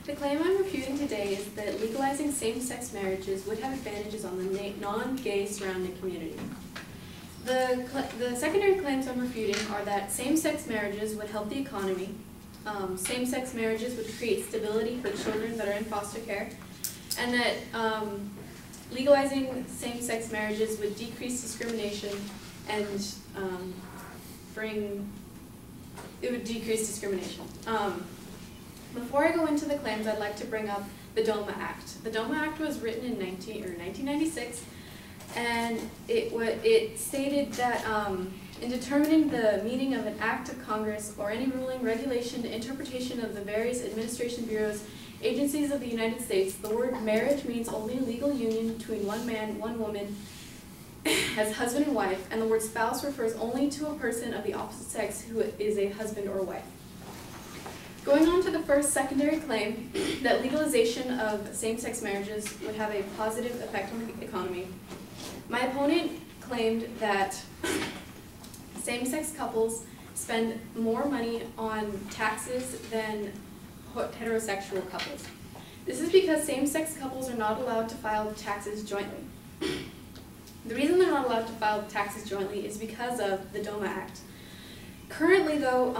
The claim I'm refuting today is that legalizing same-sex marriages would have advantages on the non-gay surrounding community. The secondary claims I'm refuting are that same-sex marriages would help the economy, same-sex marriages would create stability for children that are in foster care, and that legalizing same-sex marriages would decrease discrimination and it would decrease discrimination. Before I go into the claims, I'd like to bring up the DOMA Act. The DOMA Act was written in 1996, and it stated that in determining the meaning of an act of Congress or any ruling, regulation, interpretation of the various administration bureaus, agencies of the United States, the word marriage means only a legal union between one man, one woman, as husband and wife, and the word spouse refers only to a person of the opposite sex who is a husband or wife. Going on to the first secondary claim, that legalization of same-sex marriages would have a positive effect on the economy, my opponent claimed that same-sex couples spend more money on taxes than heterosexual couples. This is because same-sex couples are not allowed to file taxes jointly. The reason they're not allowed to file taxes jointly is because of the DOMA Act. Currently, though,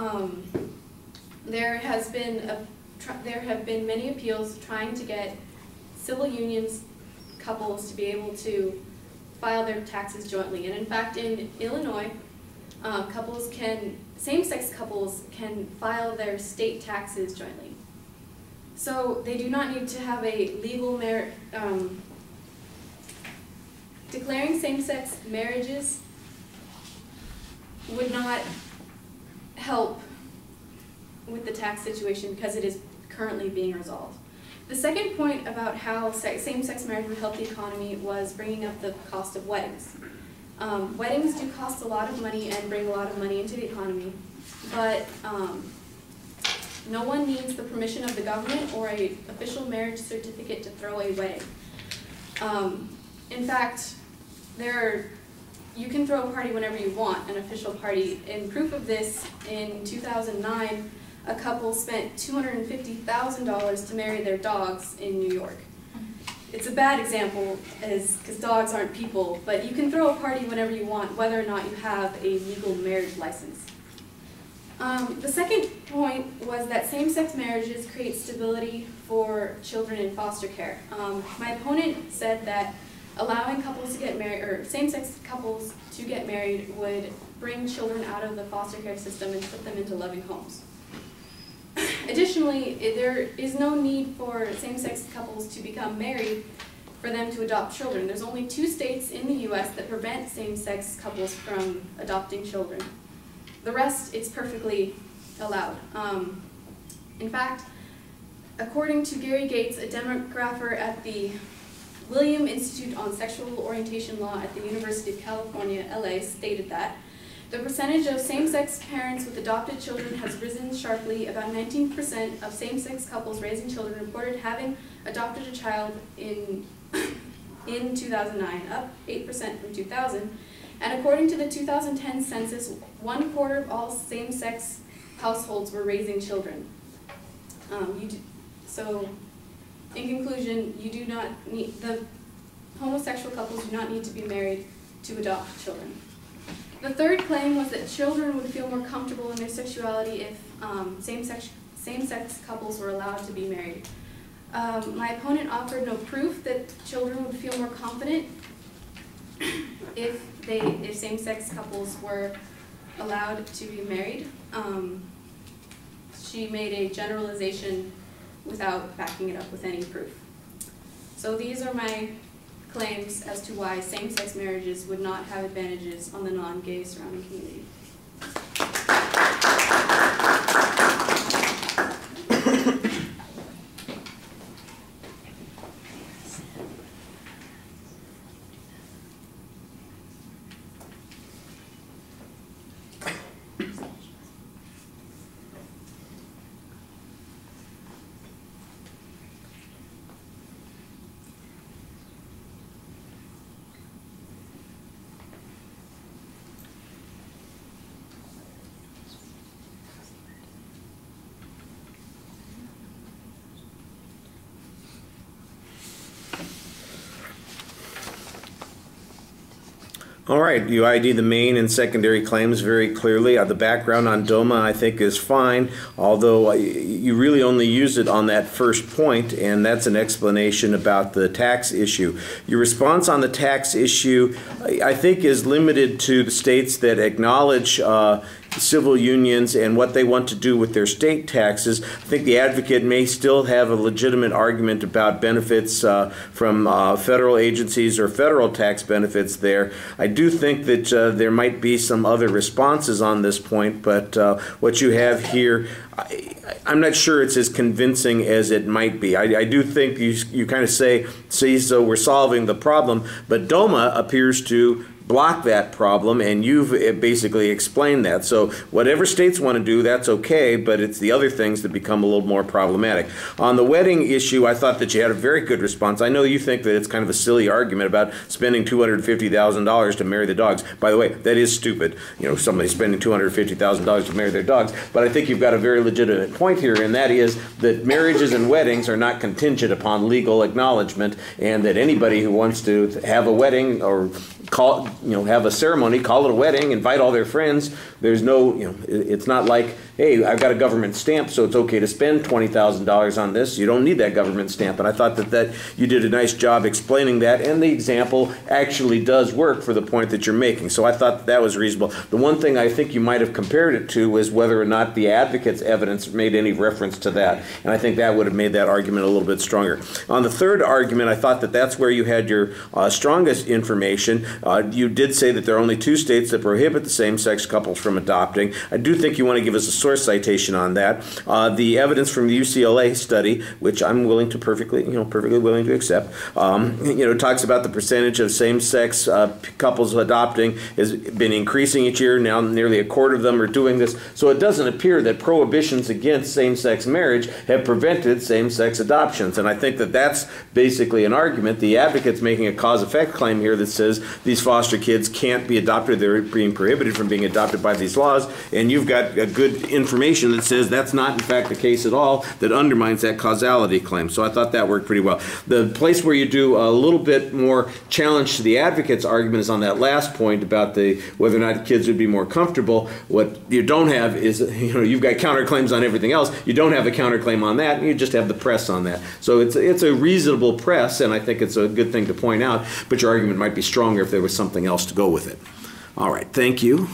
there have been many appeals trying to get civil unions couples to be able to file their taxes jointly. And in fact, in Illinois, same-sex couples can file their state taxes jointly. So they do not need to have a legal marriage. Declaring same-sex marriages would not help with the tax situation because it is currently being resolved. The second point about how same-sex marriage would help the economy was bringing up the cost of weddings. Weddings do cost a lot of money and bring a lot of money into the economy, but no one needs the permission of the government or an official marriage certificate to throw a wedding. In fact, you can throw a party whenever you want, an official party. In proof of this, in 2009, a couple spent $250,000 to marry their dogs in New York. It's a bad example because dogs aren't people, but you can throw a party whenever you want, whether or not you have a legal marriage license. The second point was that same-sex marriages create stability for children in foster care. My opponent said that allowing couples to get married, or same-sex couples to get married, would bring children out of the foster care system and put them into loving homes. Additionally, there is no need for same-sex couples to become married for them to adopt children. There's only 2 states in the U.S. that prevent same-sex couples from adopting children. The rest, it's perfectly allowed. In fact, according to Gary Gates, a demographer at the William Institute on Sexual Orientation Law at the University of California, LA, stated that the percentage of same-sex parents with adopted children has risen sharply. About 19% of same-sex couples raising children reported having adopted a child in 2009, up 8% from 2000. And according to the 2010 census, 1/4 of all same-sex households were raising children. So, in conclusion, the homosexual couples do not need to be married to adopt children. The third claim was that children would feel more comfortable in their sexuality if same-sex couples were allowed to be married. My opponent offered no proof that children would feel more confident if same-sex couples were allowed to be married. She made a generalization without backing it up with any proof. So these are my claims as to why same-sex marriages would not have advantages on the non-gay surrounding community. All right, you ID the main and secondary claims very clearly. The background on DOMA, I think, is fine, although you really only use it on that first point, and that's an explanation about the tax issue. Your response on the tax issue, I think, is limited to the states that acknowledge civil unions and what they want to do with their state taxes. I think the advocate may still have a legitimate argument about benefits from federal agencies or federal tax benefits there. I do think that there might be some other responses on this point, but what you have here, I'm not sure it's as convincing as it might be. I do think you kind of say, see, so we're solving the problem, but DOMA appears to block that problem, and you've basically explained that. So whatever states want to do, that's okay, but it's the other things that become a little more problematic. On the wedding issue, I thought that you had a very good response. I know you think that it's kind of a silly argument about spending $250,000 to marry the dogs. By the way, that is stupid. You know, somebody spending $250,000 to marry their dogs. But I think you've got a very legitimate point here, and that is that marriages and weddings are not contingent upon legal acknowledgement, and that anybody who wants to have a wedding or have a ceremony, call it a wedding, invite all their friends. There's no, it's not like, hey, I've got a government stamp, so it's okay to spend $20,000 on this. You don't need that government stamp. And I thought that you did a nice job explaining that, and the example actually does work for the point that you're making. So I thought that was reasonable. The one thing I think you might have compared it to was whether or not the advocate's evidence made any reference to that. And I think that would have made that argument a little bit stronger. On the third argument, I thought that that's where you had your strongest information. You did say that there are only 2 states that prohibit the same-sex couples from adopting. I do think you want to give us a source citation on that. The evidence from the UCLA study, which I'm willing to perfectly willing to accept, talks about the percentage of same-sex couples adopting has been increasing each year. Now nearly a quarter of them are doing this. So it doesn't appear that prohibitions against same-sex marriage have prevented same-sex adoptions. And I think that that's basically an argument. The advocate's making a cause-effect claim here that says these foster kids can't be adopted. They're being prohibited from being adopted by these laws. And you've got a good information that says that's not in fact the case at all, that undermines that causality claim. So I thought that worked pretty well. The place where you do a little bit more challenge to the advocate's argument is on that last point about whether or not kids would be more comfortable. What you don't have is, you've got counterclaims on everything else. You don't have a counterclaim on that, and you just have the press on that. So it's a reasonable press, and I think it's a good thing to point out, but your argument might be stronger if there was something else to go with it. All right, thank you.